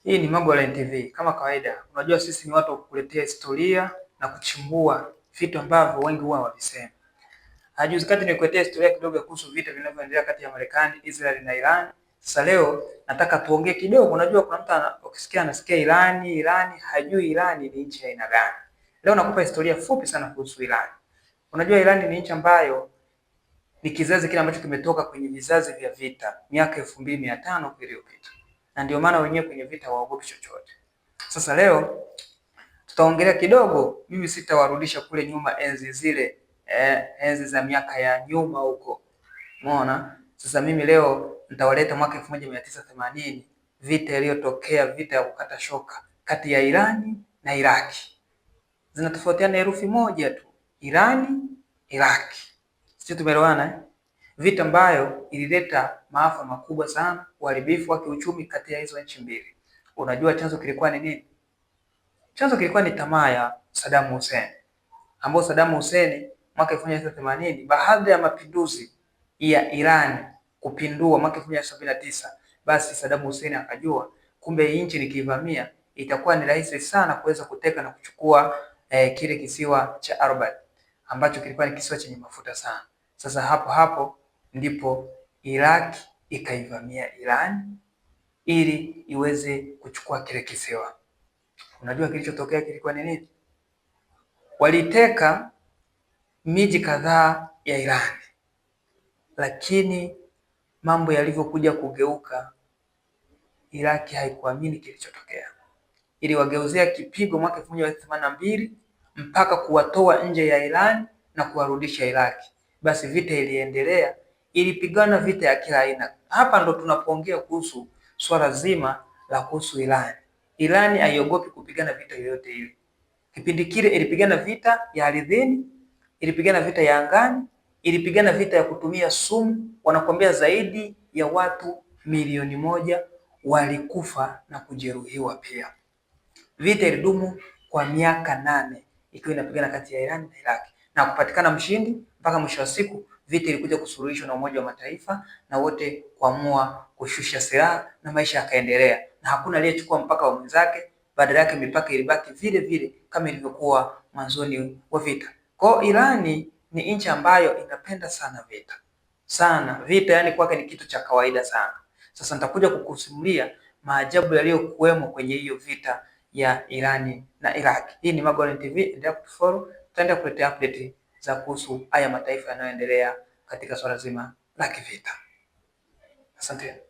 Hii ni Mambo Online TV. Kama kawaida, unajua sisi ni watu wa kukuletea historia na kuchimbua vitu ambavyo wengi huwa hawavisemi. Juzi kati nilikuletea historia kidogo kuhusu vita vinavyoendelea kati ya Marekani, Israel na Iran. Sasa leo nataka tuongee kidogo. Unajua kuna mtu ukisikia anasikia Irani, hajui Irani ni nchi ya aina gani. Leo nakupa historia fupi sana kuhusu Irani. Unajua Irani ni nchi ambayo ni kizazi kile ambacho kimetoka kwenye vizazi vya vita miaka 2500 iliyopita. Na ndio maana wenyewe kwenye vita hawaogopi chochote. Sasa leo tutaongelea kidogo, mimi sitawarudisha kule nyuma enzi zile, enzi za miaka ya nyuma huko. Umeona? Sasa mimi leo nitawaleta mwaka 1980, vita iliyotokea, vita ya kukata shoka kati ya Irani na Iraki. Zinatofautiana herufi moja tu. Irani, Iraki. Sisi tumeelewana eh? Vita ambayo ilileta maafa makubwa sana, uharibifu wa kiuchumi kati ya hizo nchi mbili. Unajua chanzo kilikuwa ni nini? Chanzo kilikuwa ni tamaa ya Saddam Hussein. Ambao Saddam Hussein mwaka 1980 baada ya mapinduzi ya Iran kupindua mwaka 1979, basi Saddam Hussein akajua kumbe hii nchi nikivamia itakuwa ni rahisi sana kuweza kuteka na kuchukua kile kisiwa cha Arbat ambacho kilikuwa ni kisiwa chenye mafuta sana. Sasa hapo ndipo Iraq ikaivamia Iran ili iweze kuchukua kile kisiwa. Unajua kilichotokea kilikuwa ni nini? Waliteka miji kadhaa ya Iran, lakini mambo yalivyokuja kugeuka, Iraq haikuamini kilichotokea. Ili wageuzea kipigo mwaka 1982 mpaka kuwatoa nje ya Iran na kuwarudisha Iraq. Basi vita iliendelea, ilipigana vita ya kila aina. Hapa ndo tunapoongea kuhusu swala zima la kuhusu Iran. Iran haiogopi kupigana vita yoyote ile. Kipindi kile ilipigana vita ya ardhini, ilipigana vita ya angani, ilipigana vita ya kutumia sumu. Wanakuambia zaidi ya watu 1,000,000 walikufa na kujeruhiwa pia. Vita ilidumu kwa miaka 8 ikiwa inapigana kati ya Iran na Iraq na kupatikana mshindi. Mpaka mwisho wa siku vita ilikuja kusuluhishwa na Umoja wa Mataifa na wote kuamua kushusha silaha na maisha yakaendelea, na hakuna aliyechukua mpaka wa mwenzake. Badala yake mipaka ilibaki vile vile kama ilivyokuwa mwanzoni wa vita. Kwa Irani ni nchi ambayo inapenda sana vita. Sana vita, yani kwake ni kitu cha kawaida sana. Sasa nitakuja kukusimulia maajabu yaliyokuwemo kwenye hiyo vita ya Irani na Iraq. Hii ni Mambo Online TV, endelea kutufollow, tutaenda kuletea update za kuhusu haya mataifa yanayoendelea katika swala zima la kivita. Asante.